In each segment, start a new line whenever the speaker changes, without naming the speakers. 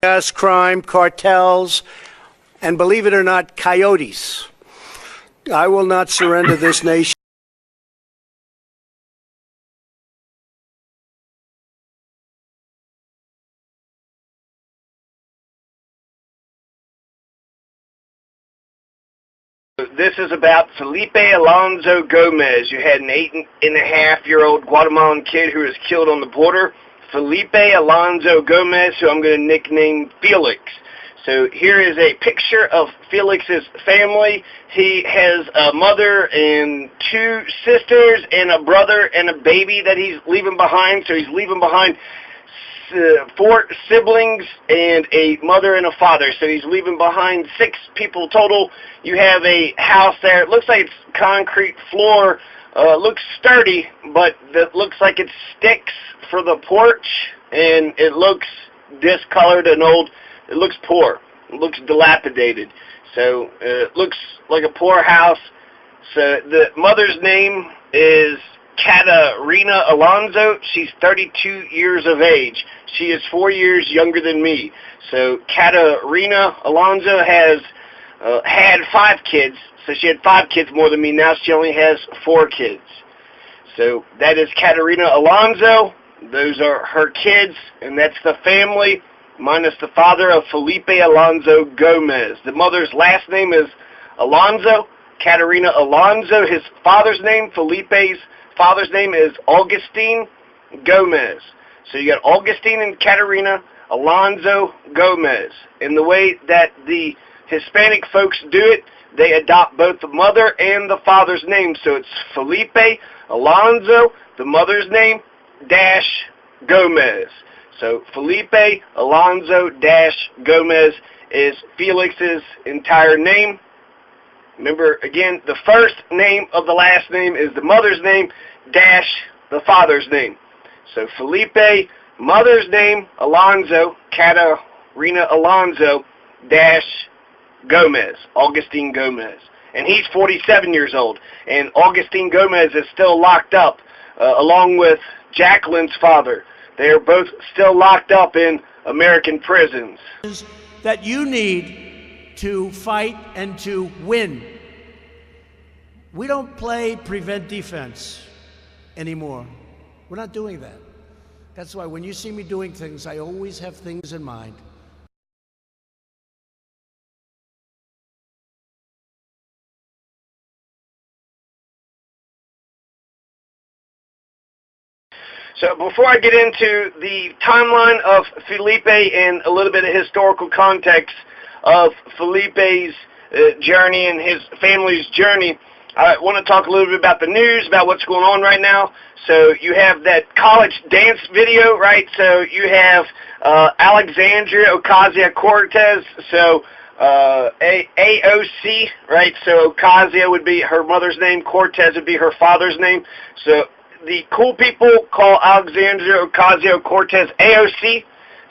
gas crime, cartels, and believe it or not, coyotes. I will not surrender this nation.
This is about Felipe Alonzo-Gomez. You had an 8.5-year-old Guatemalan kid who was killed on the border. Felipe Alonzo-Gomez, who I'm going to nickname Felix. So here is a picture of Felix's family. He has a mother and 2 sisters and a brother and a baby that he's leaving behind. So he's leaving behind 4 siblings and a mother and a father. So he's leaving behind 6 people total. You have a house there. It looks like it's concrete floor. Looks sturdy, but it looks like it sticks for the porch, and it looks discolored and old. It looks poor. It looks dilapidated. So it looks like a poor house. So the mother's name is Catarina Alonzo. She's 32 years of age. She is 4 years younger than me. So Catarina Alonzo has had 5 kids. So she had 5 kids more than me. Now she only has 4 kids. So that is Catarina Alonzo. Those are her kids, and that's the family, minus the father of Felipe Alonzo-Gomez. The mother's last name is Alonzo. Catarina Alonzo. His father's name, Felipe's father's name, is Augustine Gomez. So you got Augustine and Catarina Alonzo-Gomez. And the way that the Hispanic folks do it, they adopt both the mother and the father's name. So it's Felipe Alonzo, the mother's name, dash Gomez. So Felipe Alonzo dash Gomez is Felix's entire name. Remember, again, the first name of the last name is the mother's name dash the father's name. So Felipe, mother's name, Alonzo, Catarina Alonzo dash Gomez, Augustine Gomez. And he's 47 years old. And Augustine Gomez is still locked up, along with Jacqueline's father. They are both still locked up in American prisons.
That you need to fight and to win. We don't play prevent defense anymore. We're not doing that. That's why when you see me doing things, I always have things in mind.
So before I get into the timeline of Felipe and a little bit of historical context of Felipe's journey and his family's journey, I want to talk a little bit about the news, about what's going on right now. So you have that college dance video, right? So you have Alexandria Ocasio-Cortez, so AOC, right? So Ocasio would be her mother's name, Cortez would be her father's name. So the cool people call Alexandria Ocasio-Cortez AOC.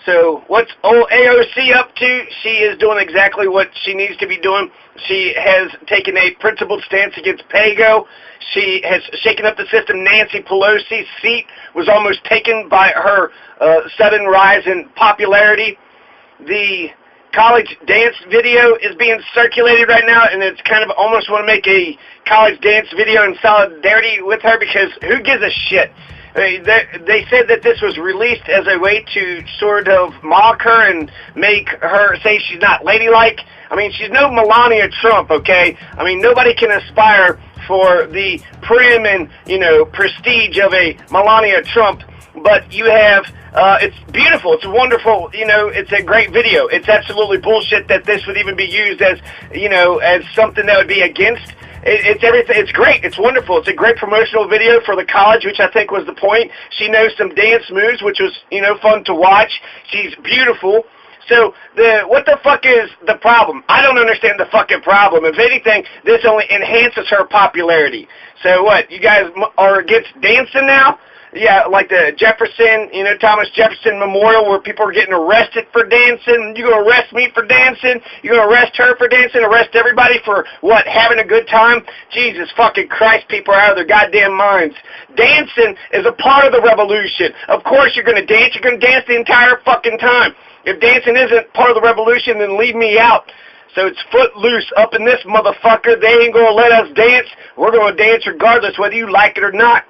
So what's old AOC up to? She is doing exactly what she needs to be doing. She has taken a principled stance against PAYGO. She has shaken up the system. Nancy Pelosi's seat was almost taken by her sudden rise in popularity. The college dance video is being circulated right now, and it's kind of almost want to make a college dance video in solidarity with her, because who gives a shit? I mean, they said that this was released as a way to sort of mock her and make her say she's not ladylike. I mean, she's no Melania Trump, okay? I mean, nobody can aspire for the prim and, prestige of a Melania Trump, but you have, it's beautiful, it's wonderful, it's a great video. It's absolutely bullshit that this would even be used as, as something that would be against. It's everything. It's great. It's wonderful. It's a great promotional video for the college, which I think was the point. She knows some dance moves, which was, fun to watch. She's beautiful. So what the fuck is the problem? I don't understand the fucking problem. If anything, this only enhances her popularity. So what? You guys are against dancing now? Yeah, like the Jefferson, Thomas Jefferson Memorial, where people are getting arrested for dancing. You're going to arrest me for dancing? You're going to arrest her for dancing? Arrest everybody for, what, having a good time? Jesus fucking Christ, people are out of their goddamn minds. Dancing is a part of the revolution. Of course you're going to dance. You're going to dance the entire fucking time. If dancing isn't part of the revolution, then leave me out. So it's footloose up in this motherfucker. They ain't going to let us dance. We're going to dance regardless, whether you like it or not.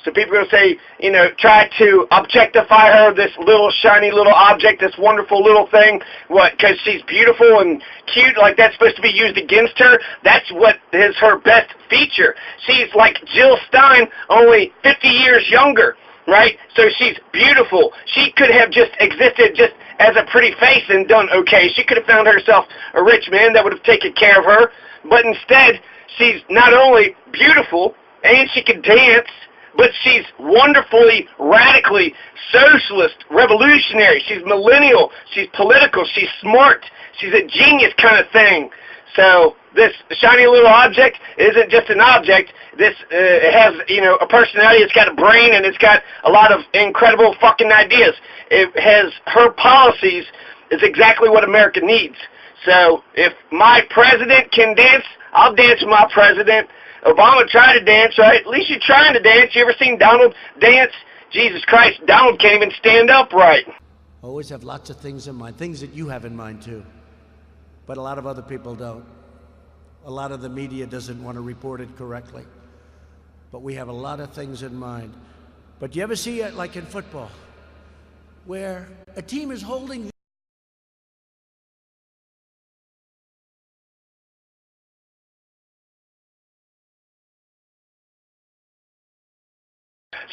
So people are going to say, you know, try to objectify her, this little shiny little object, this wonderful little thing. What, because she's beautiful and cute, like that's supposed to be used against her? That's what is her best feature. She's like Jill Stein, only 50 years younger, right? So she's beautiful. She could have just existed just as a pretty face and done okay. She could have found herself a rich man that would have taken care of her. But instead, she's not only beautiful and she can dance, but she's wonderfully, radically socialist, revolutionary. She's millennial. She's political. She's smart. She's a genius kind of thing. So this shiny little object isn't just an object. This it has, you know, a personality. It's got a brain, and it's got a lot of incredible fucking ideas. It has her policies is exactly what America needs. So if my president can dance, I'll dance with my president. Obama tried to dance, right? At least you're trying to dance. You ever seen Donald dance? Jesus Christ, Donald can't even stand up right.
Always have lots of things in mind, things that you have in mind too. But a lot of other people don't. A lot of the media doesn't want to report it correctly. But we have a lot of things in mind. But you ever see it like in football, where a team is holding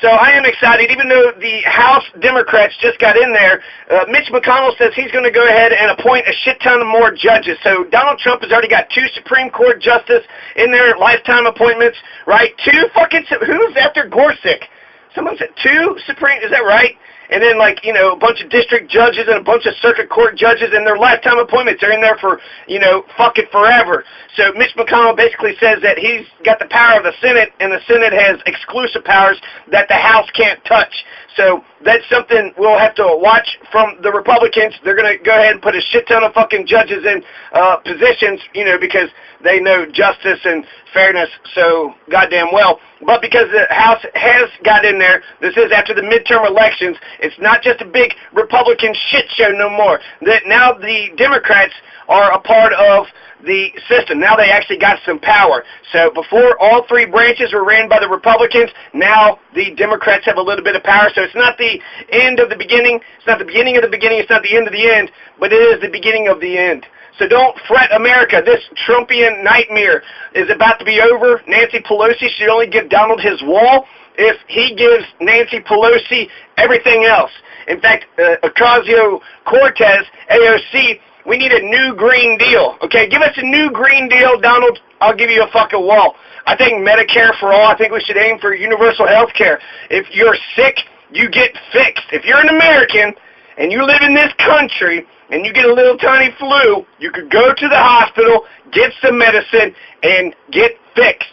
So I am excited, even though the House Democrats just got in there. Mitch McConnell says he's going to go ahead and appoint a shit ton of more judges. So Donald Trump has already got 2 Supreme Court justices in their lifetime appointments, right? 2 fucking, who's after Gorsuch? Someone said 2 Supreme, is that right? And then, like, you know, a bunch of district judges and a bunch of circuit court judges and their lifetime appointments. They're in there for, you know, fucking forever. So Mitch McConnell basically says that he's got the power of the Senate, and the Senate has exclusive powers that the House can't touch. So that's something we'll have to watch from the Republicans. They're going to go ahead and put a shit ton of fucking judges in positions, you know, because they know justice and fairness so goddamn well. But because the House has got in there, this is after the midterm elections, it's not just a big Republican shit show no more. That now the Democrats are a part of the system. Now they actually got some power. So before, all 3 branches were ran by the Republicans. Now the Democrats have a little bit of power. So it's not the end of the beginning. It's not the beginning of the beginning. It's not the end of the end. But it is the beginning of the end. So don't fret, America. This Trumpian nightmare is about to be over. Nancy Pelosi should only give Donald his wall if he gives Nancy Pelosi everything else. In fact, Ocasio-Cortez, AOC, we need a new Green Deal. Okay, give us a new Green Deal, Donald. I'll give you a fucking wall. I think Medicare for all. I think we should aim for universal health care. If you're sick, you get fixed. If you're an American and you live in this country and you get a little tiny flu, you could go to the hospital, get some medicine, and get fixed.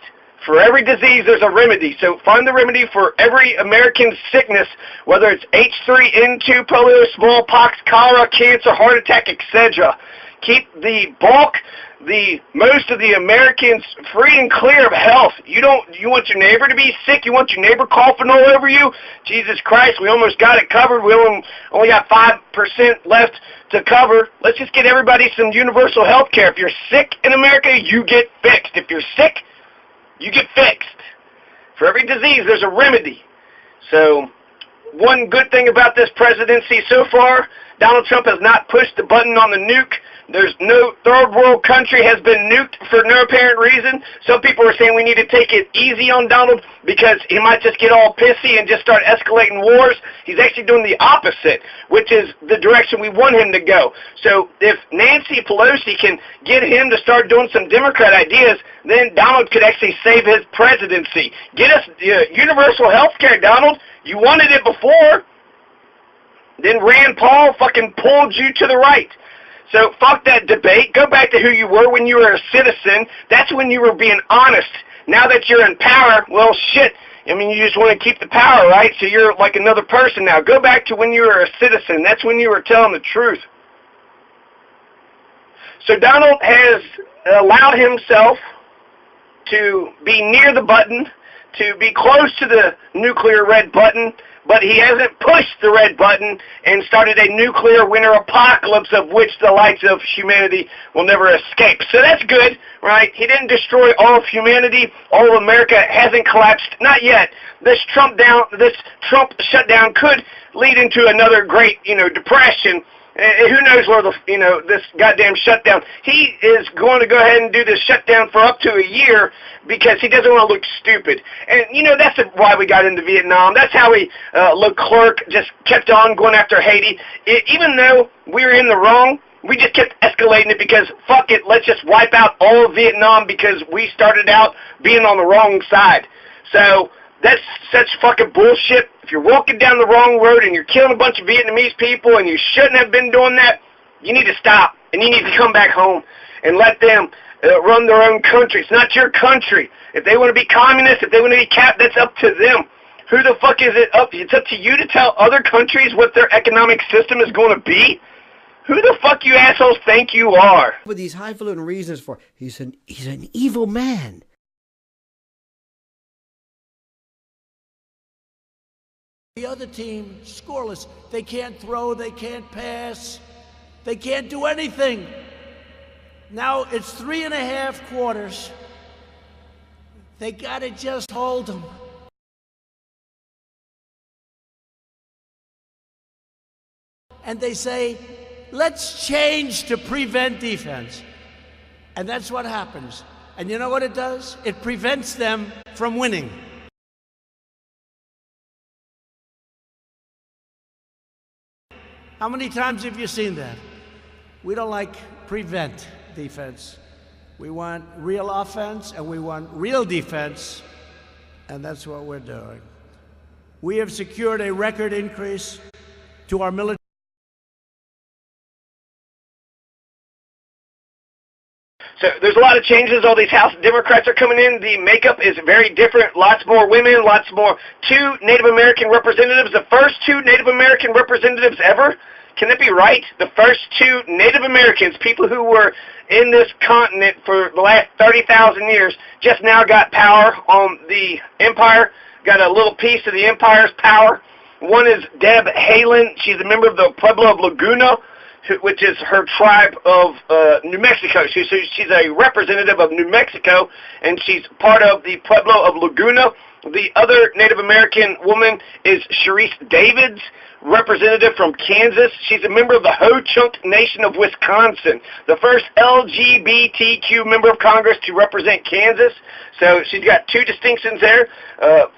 For every disease, there's a remedy. So find the remedy for every American sickness, whether it's H3N2, polio, smallpox, cholera, cancer, heart attack, etc. Keep the bulk, most of the Americans free and clear of health. You want your neighbor to be sick? You want your neighbor coughing all over you? Jesus Christ, we almost got it covered. We only got 5% left to cover. Let's just get everybody some universal health care. If you're sick in America, you get fixed. If you're sick, you get fixed. For every disease, there's a remedy. So one good thing about this presidency so far, Donald Trump has not pushed the button on the nuke. There's no third world country has been nuked for no apparent reason. Some people are saying we need to take it easy on Donald because he might just get all pissy and just start escalating wars. He's actually doing the opposite, which is the direction we want him to go. So if Nancy Pelosi can get him to start doing some Democrat ideas, then Donald could actually save his presidency. Get us universal health care, Donald. You wanted it before. Then Rand Paul fucking pulled you to the right. So fuck that debate. Go back to who you were when you were a citizen. That's when you were being honest. Now that you're in power, well, shit. I mean, you just want to keep the power, right? So you're like another person now. Go back to when you were a citizen. That's when you were telling the truth. So Donald has allowed himself to be near the button, to be close to the nuclear red button, but he hasn't pushed the red button and started a nuclear winter apocalypse of which the lights of humanity will never escape. So that's good, right? He didn't destroy all of humanity. All of America hasn't collapsed. Not yet. This Trump shutdown could lead into another great, depression. Who knows where this goddamn shutdown. He is going to go ahead and do this shutdown for up to a year because he doesn't want to look stupid. And, that's why we got into Vietnam. That's how Leclerc just kept on going after Haiti. Even though we were in the wrong, we just kept escalating it because, fuck it, let's just wipe out all of Vietnam because we started out being on the wrong side. So that's such fucking bullshit. If you're walking down the wrong road and you're killing a bunch of Vietnamese people and you shouldn't have been doing that, you need to stop and you need to come back home and let them run their own country. It's not your country. If they want to be communist, if they want to be that's up to them. Who the fuck is it up? It's up to you to tell other countries what their economic system is going to be? Who the fuck you assholes think you are?
With these highfalutin reasons for he's an evil man.
The other team, scoreless. They can't throw, they can't pass, they can't do anything. Now it's 3.5 quarters. They gotta just hold them. And they say, let's change to prevent defense. And that's what happens. And you know what it does? It prevents them from winning. How many times have you seen that? We don't like prevent defense. We want real offense and we want real defense, and that's what we're doing. We have secured a record increase to our military.
So there's a lot of changes. All these House Democrats are coming in. The makeup is very different. Lots more women, lots more. 2 Native American representatives. The first 2 Native American representatives ever. Can that be right? The first 2 Native Americans, people who were in this continent for the last 30,000 years, just now got power on the empire, got a little piece of the empire's power. One is Deb Haaland. She's a member of the Pueblo of Laguna, which is her tribe of New Mexico. She's a representative of New Mexico, and she's part of the Pueblo of Laguna. The other Native American woman is Sharice Davids, representative from Kansas. She's a member of the Ho-Chunk Nation of Wisconsin, the first LGBTQ member of Congress to represent Kansas. So she's got 2 distinctions there.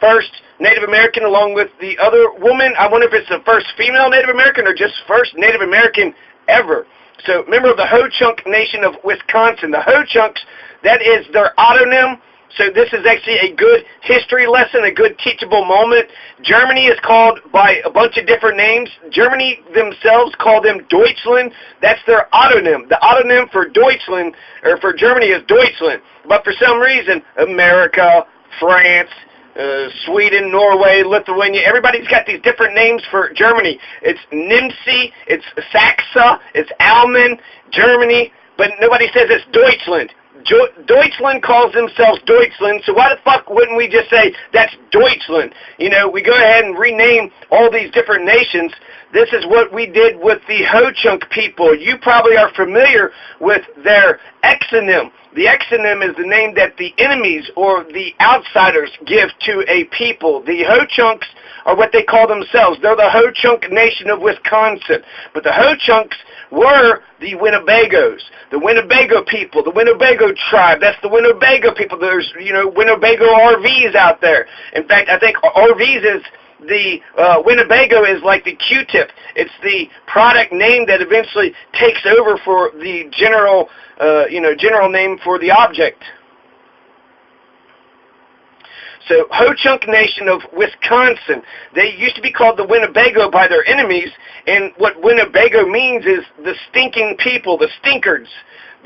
First Native American along with the other woman. I wonder if it's the first female Native American or just first Native American ever. So member of the Ho-Chunk Nation of Wisconsin. The Ho-Chunks, that is their autonym. So this is actually a good history lesson, a good teachable moment. Germany is called by a bunch of different names. Germany themselves call them Deutschland. That's their autonym. The autonym for Deutschland, or for Germany, is Deutschland. But for some reason, America, France, Sweden, Norway, Lithuania, everybody's got these different names for Germany. It's Nimsi, it's Saxa, it's Alman, Germany, but nobody says it's Deutschland. Deutschland calls themselves Deutschland, so why the fuck wouldn't we just say that's Deutschland? We go ahead and rename all these different nations. This is what we did with the Ho-Chunk people. You probably are familiar with their exonym. The exonym is the name that the enemies or the outsiders give to a people. The Ho-Chunks are what they call themselves. They're the Ho-Chunk Nation of Wisconsin. But the Ho-Chunks were the Winnebagos, the Winnebago people, the Winnebago tribe. That's the Winnebago people. There's, Winnebago RVs out there. In fact, I think RVs is the Winnebago is like the Q-tip. It's the product name that eventually takes over for the general name for the object. So Ho-Chunk Nation of Wisconsin, they used to be called the Winnebago by their enemies, and what Winnebago means is the stinking people, the stinkards.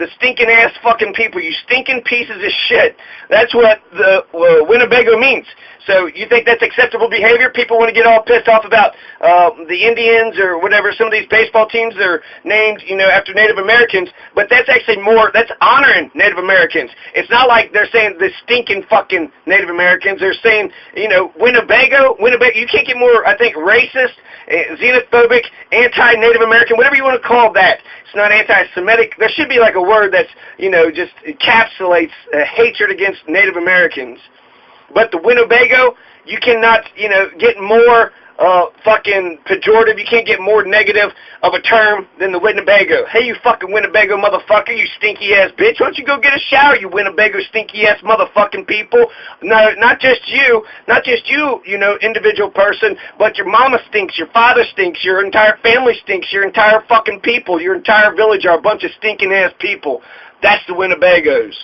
the stinking ass fucking people, you stinking pieces of shit. That's what the Winnebago means. So you think that's acceptable behavior? People want to get all pissed off about the Indians or whatever. Some of these baseball teams are named, after Native Americans, but that's actually that's honoring Native Americans. It's not like they're saying the stinking fucking Native Americans. They're saying, Winnebago, you can't get more, I think, racist, xenophobic, anti-Native American, whatever you want to call that. It's not anti-Semitic. There should be like a word that's, just encapsulates hatred against Native Americans. But the Winnebago, you cannot, get more fucking pejorative. You can't get more negative of a term than the Winnebago. Hey, you fucking Winnebago motherfucker, you stinky ass bitch. Why don't you go get a shower, you Winnebago stinky ass motherfucking people? No, not just you, individual person, but your mama stinks, your father stinks, your entire family stinks, your entire fucking people, your entire village are a bunch of stinking ass people. That's the Winnebagos.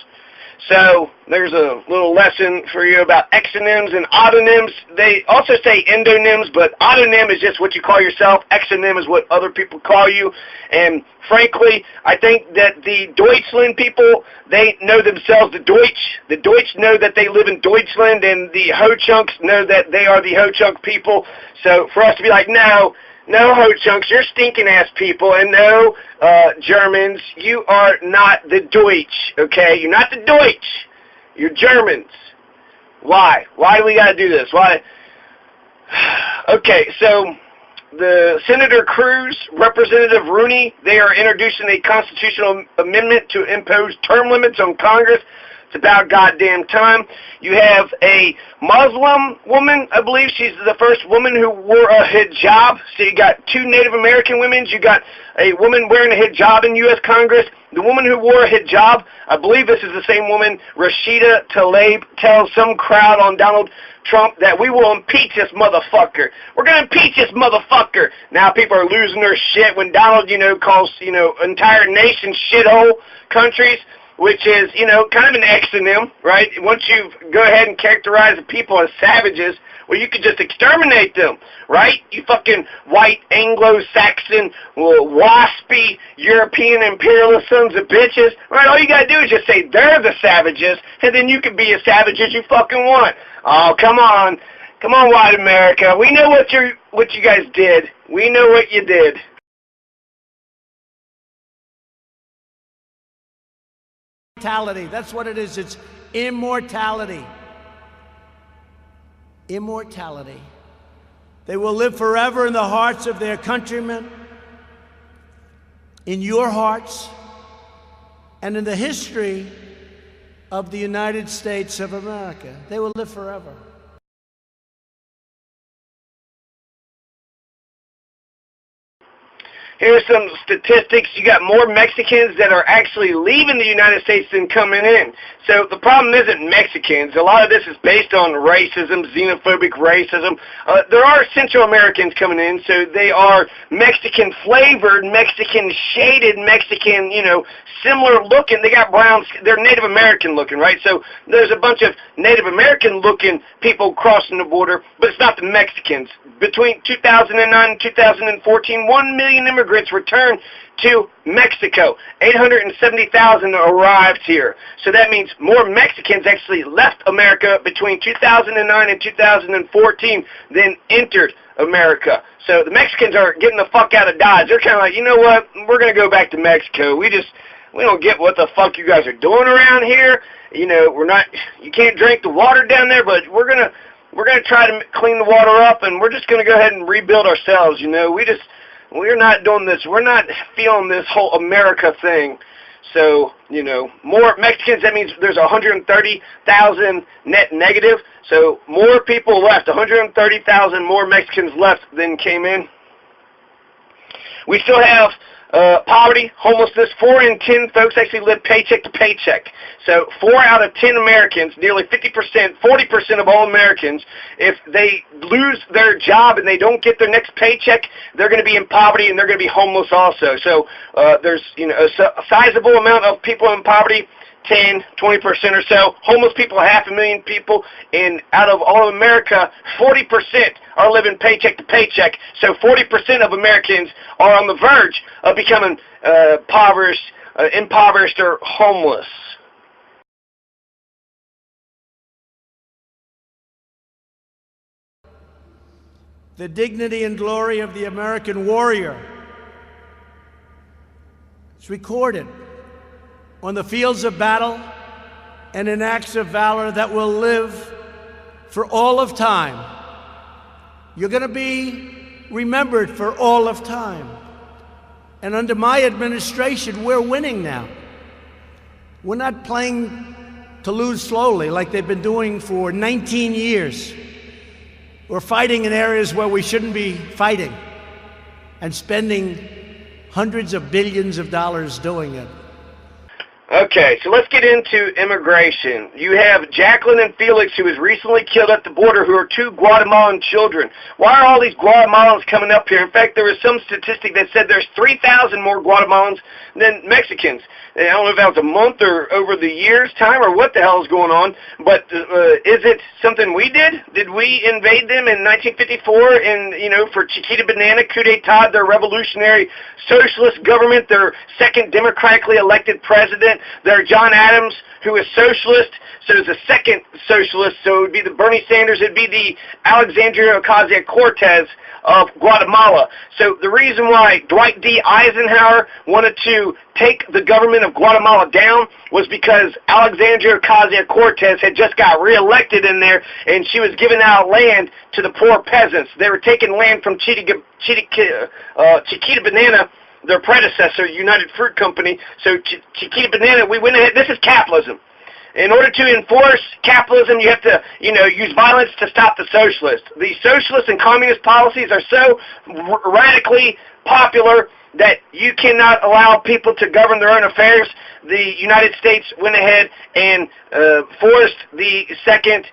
So there's a little lesson for you about exonyms and autonyms. They also say endonyms, but autonym is just what you call yourself. Exonym is what other people call you. And frankly, I think that the Deutschland people, they know themselves the Deutsch. The Deutsch know that they live in Deutschland, and the Ho-Chunks know that they are the Ho-Chunk people. So for us to be like, no, Ho-Chunks, you're stinking-ass people, and no, Germans, you are not the Deutsch, okay? You're not the Deutsch. You're Germans. Why? Why do we got to do this? Why? Okay, so the Senator Cruz, Representative Rooney, they are introducing a constitutional amendment to impose term limits on Congress. It's about goddamn time. You have a Muslim woman, I believe she's the first woman who wore a hijab. So you got two Native American women. You got a woman wearing a hijab in U.S. Congress. The woman who wore a hijab, I believe this is the same woman, Rashida Tlaib, tells some crowd on Donald Trump that we will impeach this motherfucker. We're going to impeach this motherfucker. Now people are losing their shit when Donald, calls, entire nation shithole countries, which is, kind of an exonym, right? Once you go ahead and characterize the people as savages, well, you could just exterminate them, right? You fucking white, Anglo-Saxon, waspy, European imperialist sons of bitches, right? All you gotta do is just say they're the savages, and then you can be as savage as you fucking want. Oh, come on. Come on, white America. We know what you guys did. We know what you did.
Immortality. That's what it is. It's immortality. Immortality. They will live forever in the hearts of their countrymen, in your hearts, and in the history of the United States of America. They will live forever.
Here's some statistics. You got more Mexicans that are actually leaving the United States than coming in. So the problem isn't Mexicans. A lot of this is based on racism, xenophobic racism. There are Central Americans coming in, so they are Mexican-flavored, Mexican-shaded, Mexican, similar-looking. They got brown skin. They're Native American-looking, right? So there's a bunch of Native American-looking people crossing the border, but it's not the Mexicans. Between 2009 and 2014, 1 million immigrants returned to Mexico. 870,000 arrived here. So that means more Mexicans actually left America between 2009 and 2014 than entered America. So the Mexicans are getting the fuck out of Dodge. They're kind of like, you know what? We're going to go back to Mexico. We don't get what the fuck you guys are doing around here. You can't drink the water down there, but we're going to try to clean the water up, and we're just going to go ahead and rebuild ourselves. We're not doing this. We're not feeling this whole America thing. So, more Mexicans, that means there's 130,000 net negative. So more people left, 130,000 more Mexicans left than came in. We still have poverty, homelessness. 4 in 10 folks actually live paycheck to paycheck. So 4 out of 10 Americans, nearly 50%, 40% of all Americans, if they lose their job and they don't get their next paycheck, they're going to be in poverty and they're going to be homeless also. So there's a sizable amount of people in poverty, 10, 20% or so. Homeless people, 500,000 people, and out of all of America, 40% are living paycheck to paycheck. So 40% of Americans are on the verge of becoming impoverished, impoverished or homeless.
The dignity and glory of the American warrior is recorded on the fields of battle and in acts of valor that will live for all of time. You're going to be remembered for all of time. And under my administration, we're winning now. We're not playing to lose slowly like they've been doing for 19 years. We're fighting in areas where we shouldn't be fighting and spending hundreds of billions of dollars doing it.
Okay, so let's get into immigration. You have Jacqueline and Felix, who was recently killed at the border, who are two Guatemalan children. Why are all these Guatemalans coming up here? In fact, there was some statistic that said there's 3,000 more Guatemalans than Mexicans. I don't know if that was a month or over the year's time or what the hell is going on, but is it something we did? Did we invade them in 1954 and, for Chiquita Banana, coup d'etat, their revolutionary socialist government, their second democratically elected president, their John Adams, who is socialist, so is the second socialist, so it would be the Bernie Sanders, it would be the Alexandria Ocasio-Cortez of Guatemala. So the reason why Dwight D. Eisenhower wanted to take the government of Guatemala down was because Alexandria Ocasio-Cortez had just got reelected in there, and she was giving out land to the poor peasants. They were taking land from Chiquita Banana, their predecessor, United Fruit Company. So Chiquita Banana, we went ahead. This is capitalism. In order to enforce capitalism, you have to, use violence to stop the socialists. The socialist and communist policies are so radically popular that you cannot allow people to govern their own affairs. The United States went ahead and forced the second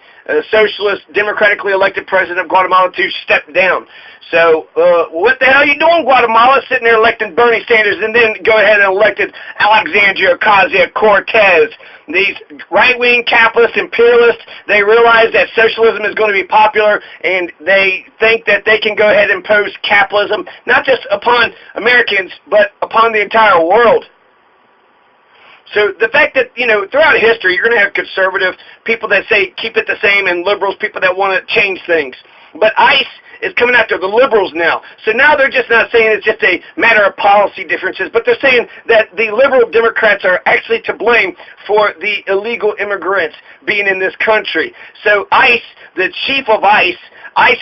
socialist, democratically elected president of Guatemala to step down. So what the hell are you doing, Guatemala, sitting there electing Bernie Sanders and then go ahead and elected Alexandria Ocasio-Cortez? These right-wing capitalist imperialists, they realize that socialism is going to be popular, and they think that they can go ahead and impose capitalism, not just upon Americans, but upon the entire world. So the fact that, throughout history, you're going to have conservative people that say keep it the same and liberals, people that want to change things. But ICE is coming after the liberals now. So now they're just not saying it's just a matter of policy differences, but they're saying that the liberal Democrats are actually to blame for the illegal immigrants being in this country. So ICE, the chief of ICE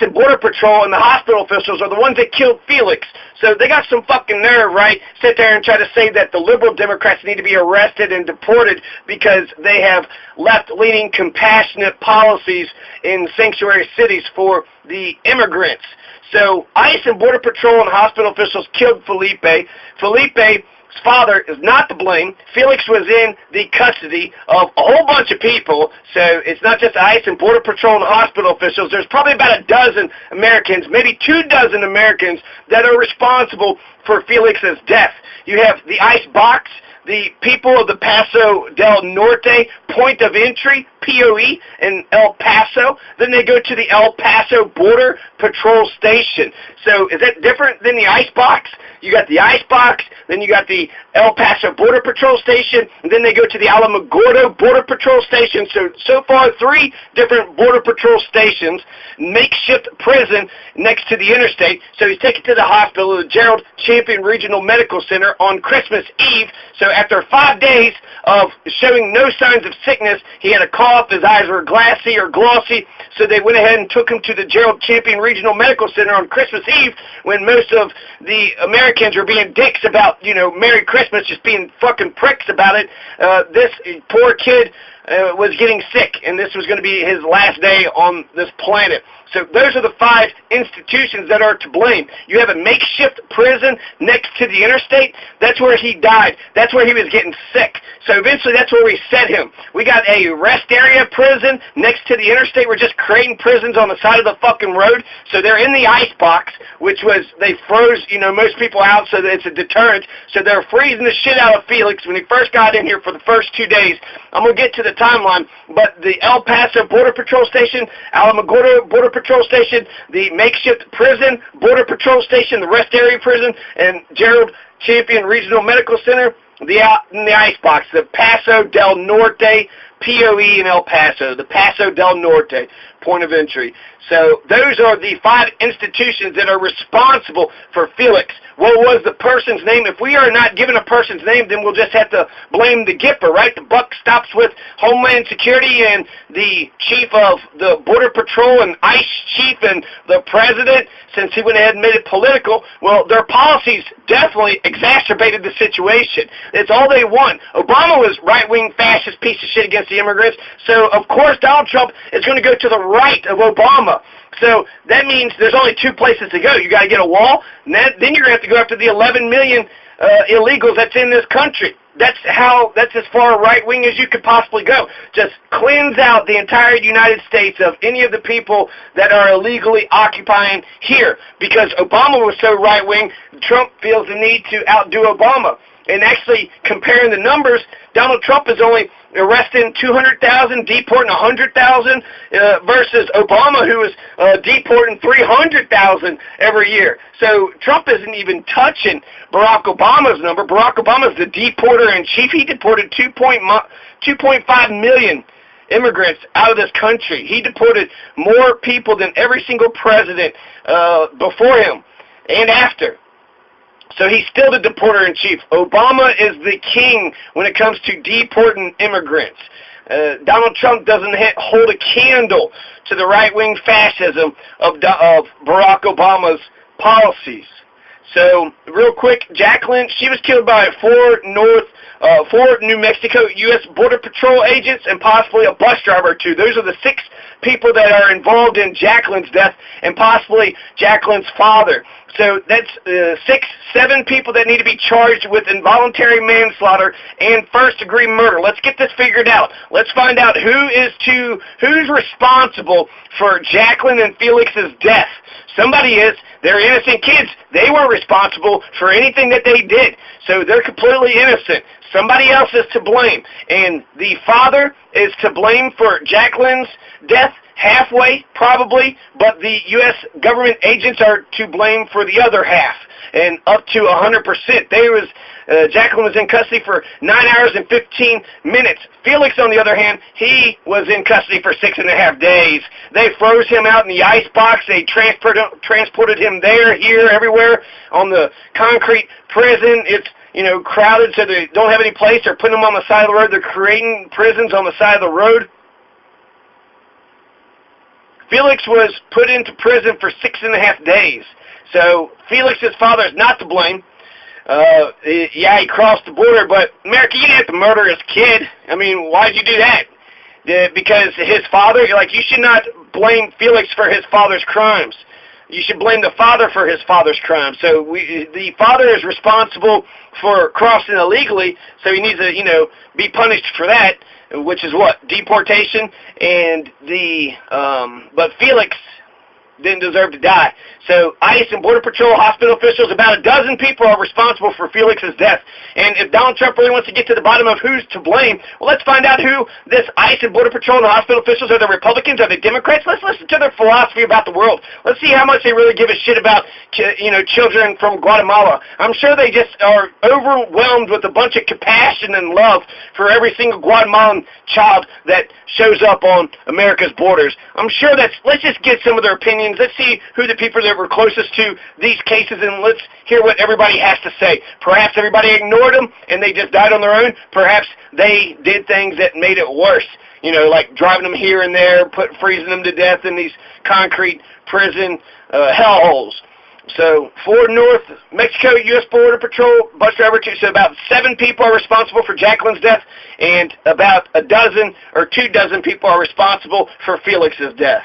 and Border Patrol and the hospital officials are the ones that killed Felix. So they got some fucking nerve, right? Sit there and try to say that the liberal Democrats need to be arrested and deported because they have left-leaning, compassionate policies in sanctuary cities for the immigrants. So ICE and Border Patrol and hospital officials killed Felipe. Felipe's father is not to blame. Felix was in the custody of a whole bunch of people, so it's not just ICE and Border Patrol and hospital officials. There's probably about a dozen Americans, maybe 24 Americans, that are responsible for Felix's death. You have the ICE box, the people of the Paso del Norte point of entry, POE, in El Paso. Then they go to the El Paso Border Patrol Station. So is that different than the ICE box? You got the ICE box, then you got the El Paso Border Patrol Station, and then they go to the Alamogordo Border Patrol Station. So far, 3 different Border Patrol stations, makeshift prison next to the interstate. So he's taken to the hospital, the Gerald Champion Regional Medical Center, on Christmas Eve. So after 5 days of showing no signs of sickness, he had a cough, his eyes were glassy or glossy, so they went ahead and took him to the Gerald Champion Regional Medical Center on Christmas Eve, when most of the Americans were being dicks about, Merry Christmas, just being fucking pricks about it. This poor kid was getting sick, and this was going to be his last day on this planet. So those are the 5 institutions that are to blame. You have a makeshift prison next to the interstate. That's where he died. That's where he was getting sick. So eventually that's where we set him. We got a rest area prison next to the interstate. We're just creating prisons on the side of the fucking road. So they're in the ICE box, which was, they froze, most people out so that it's a deterrent. So they're freezing the shit out of Felix when he first got in here for the first 2 days. I'm going to get to the timeline, but the El Paso Border Patrol Station, Alamogordo Border Patrol Station, the makeshift prison, Border Patrol Station, the rest area prison, and Gerald Champion Regional Medical Center, in the icebox, the Paso del Norte, POE in El Paso, the Paso del Norte, point of entry. So those are the 5 institutions that are responsible for Felix. What was the person's name? If we are not given a person's name, then we'll just have to blame the Gipper, right? The buck stops with Homeland Security and the chief of the Border Patrol and ICE chief and the president, since he went ahead and made it political. Well, their policies definitely exacerbated the situation. It's all they want. Obama was right-wing fascist piece of shit against the immigrants, so of course Donald Trump is going to go to the right of Obama. So that means there's only 2 places to go. You got to get a wall, and then you're going to have to go after the 11 million illegals that's in this country. That's as far right-wing as you could possibly go. Just cleanse out the entire United States of any of the people that are illegally occupying here. Because Obama was so right-wing, Trump feels the need to outdo Obama. And actually, comparing the numbers, Donald Trump is only arresting 200,000, deporting 100,000, versus Obama, who is deporting 300,000 every year. So Trump isn't even touching Barack Obama's number. Barack Obama's the deporter-in-chief. He deported 2.5 million immigrants out of this country. He deported more people than every single president before him and after. So he's still the deporter-in-chief. Obama is the king when it comes to deporting immigrants. Donald Trump doesn't hold a candle to the right-wing fascism of Barack Obama's policies. So, real quick, Jacqueline, she was killed by 4 New Mexico U.S. Border Patrol agents and possibly a bus driver or 2. Those are the 6 people that are involved in Jacqueline's death and possibly Jacqueline's father. So that's 7 people that need to be charged with involuntary manslaughter and first-degree murder. Let's get this figured out. Let's find out who's responsible for Jacqueline and Felix's death. Somebody is. They're innocent kids. They weren't responsible for anything that they did. So they're completely innocent. Somebody else is to blame. And the father is to blame for Jacqueline's death, halfway probably, but the U.S. government agents are to blame for the other half, and up to 100%. Jacqueline was in custody for 9 hours and 15 minutes. Felix, on the other hand, he was in custody for 6.5 days. They froze him out in the ice box. They transported him there, here, everywhere on the concrete prison. It's crowded, so they don't have any place. They're putting them on the side of the road. They're creating prisons on the side of the road. Felix was put into prison for 6.5 days. So Felix's father is not to blame. Yeah, he crossed the border, but America, you didn't have to murder his kid. I mean, why'd you do that? Because his father, you should not blame Felix for his father's crimes. You should blame the father for his father's crimes. So the father is responsible for crossing illegally, so he needs to, be punished for that, which is what? Deportation. And but Felix didn't deserve to die. So ICE and Border Patrol, hospital officials, about a dozen people are responsible for Felix's death. And if Donald Trump really wants to get to the bottom of who's to blame, well, let's find out who this ICE and Border Patrol and the hospital officials are. The Republicans? Are they Democrats? Let's listen to their philosophy about the world. Let's see how much they really give a shit about, children from Guatemala. I'm sure they just are overwhelmed with a bunch of compassion and love for every single Guatemalan child that shows up on America's borders. I'm sure let's just get some of their opinions. Let's see who the people that were closest to these cases, and let's hear what everybody has to say. Perhaps everybody ignored them and they just died on their own. Perhaps they did things that made it worse, like driving them here and there, freezing them to death in these concrete prison hellholes. So, 4 North Mexico U.S. Border Patrol, bus driver 2. So about 7 people are responsible for Jacqueline's death, and about 2 dozen people are responsible for Felix's death.